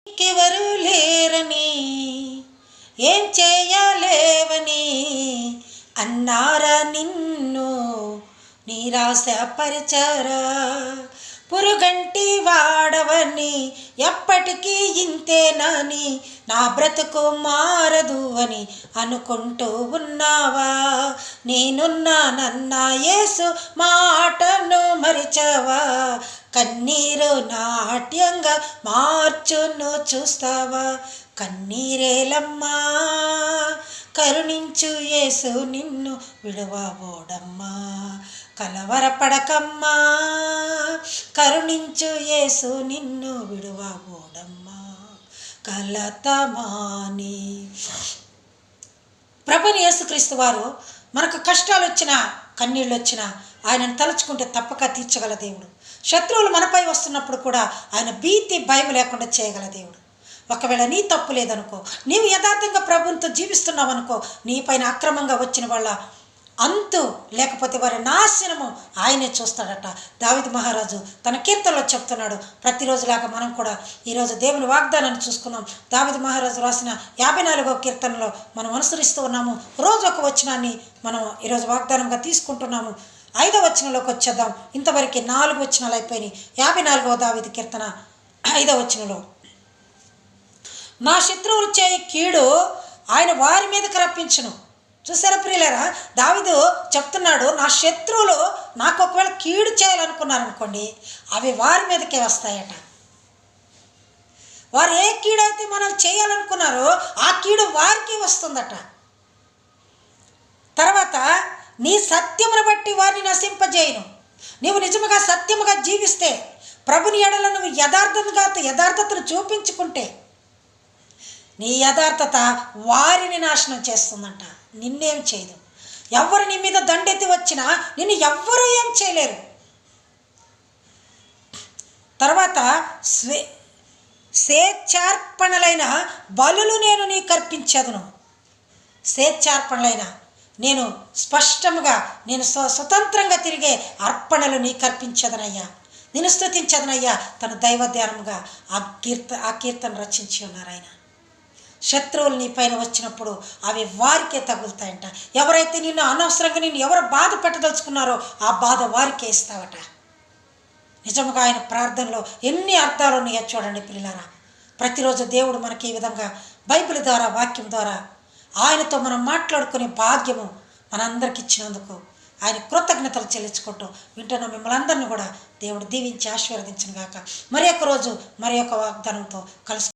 నీకెవరు లేరని ఏం చేయలేవని అన్నారా నిన్ను నిరాశపరిచారా? పురుగంటి వాడవని ఎప్పటికీ ఇంతేనని నా బ్రతుకు మారదు అని అనుకుంటూ ఉన్నావా? నేనున్నానన్న యేసు మాటను మరిచావా? కన్నీరు నాట్యంగా మార్చును చూస్తావా? కన్నీరేలమ్మా కరుణించు యేసు నిన్ను విడువబోడమ్మా. కలవరపడకమ్మా కరుణించు యేసు నిన్ను విడువబోడమ్మా. కలతమాని ప్రభుని యేసుక్రీస్తు వారు మనకు కష్టాలు వచ్చినా కన్నీళ్ళు వచ్చినా ఆయనను తలుచుకుంటే తప్పక తీర్చగల దేవుడు. శత్రువులు మనపై వస్తున్నప్పుడు కూడా ఆయన భీతి భయం లేకుండా చేయగల దేవుడు. ఒకవేళ నీ తప్పు లేదనుకో, నీవు యథార్థంగా ప్రభువుతో జీవిస్తున్నావు అనుకో, నీపైన అక్రమంగా వచ్చిన వాళ్ళ అంతు లేకపోతే వారి నాశనము ఆయనే చూస్తాడట. దావీదు మహారాజు తన కీర్తనలో చెప్తున్నాడు. ప్రతిరోజులాగా మనం కూడా ఈరోజు దేవుని వాగ్దానాన్ని చూసుకున్నాం. దావీదు మహారాజు రాసిన 54వ కీర్తనలో మనం అనుసరిస్తూ ఉన్నాము. రోజు ఒక వచనాన్ని మనం ఈరోజు వాగ్దానంగా తీసుకుంటున్నాము. 5వ వచనంలోకి వచ్చేద్దాం. ఇంతవరకు 4 వచనాలు అయిపోయినాయి. 54వ దావీదు కీర్తన 5వ వచనంలో, నా శత్రువులు చేయి కీడు ఆయన వారి మీదకి రప్పించును. చూసారా ప్రియులారా, దావీదు చెప్తున్నాడు, నా శత్రువులు నాకు ఒకవేళ కీడు చేయాలనుకున్నారనుకోండి, అవి వారి మీదకే వస్తాయట. వారు ఏ కీడైతే మనం చేయాలనుకున్నారో ఆ కీడు వారికి వస్తుందట. తర్వాత నీ సత్యమును బట్టి వారిని నశింపజేయను. నీవు నిజముగా సత్యముగా జీవిస్తే, ప్రభుని ఎడల నువ్వు యథార్థతను చూపించుకుంటే, నీ యథార్థత వారిని నాశనం చేస్తుందంట, నిన్నేం చేయదు. ఎవరు నీ మీద దండెత్తి వచ్చినా నిన్ను ఎవ్వరూ ఏం చేయలేరు. తర్వాత స్వేచ్ఛార్పణలైన బలులు నేను నీకు అర్పించదును. స్వేచ్ఛార్పణలైన నేను స్పష్టంగా నేను స్వతంత్రంగా తిరిగే అర్పణలు నీకు అర్పించదనయ్యా, నేను స్తుతించదనయ్యా. తన దైవ ధ్యానముగా ఆ కీర్తన రచించి ఉన్నారు ఆయన. శత్రువులు నీ పైన వచ్చినప్పుడు అవి వారికే తగులుతాయంట. ఎవరైతే నిన్ను అనవసరంగా ఎవరు బాధ పెట్టదలుచుకున్నారో ఆ బాధ వారికే ఇస్తావట. నిజంగా ఆయన ప్రార్థనలో ఎన్ని అర్థాలు ఉన్నాయో చూడండి పిల్లలారా. ప్రతిరోజు దేవుడు మనకి ఈ విధంగా బైబిల్ ద్వారా వాక్యం ద్వారా ఆయనతో మనం మాట్లాడుకునే భాగ్యము మనందరికి ఇచ్చినందుకు ఆయన కృతజ్ఞతలు చెల్లించుకుంటూ వింటున్న మిమ్మల్ని అందరినీ కూడా దేవుడు దీవించి ఆశీర్వదించును గాక. మరి ఒక రోజు మరి ఒక వాగ్దానంతో కలుసు.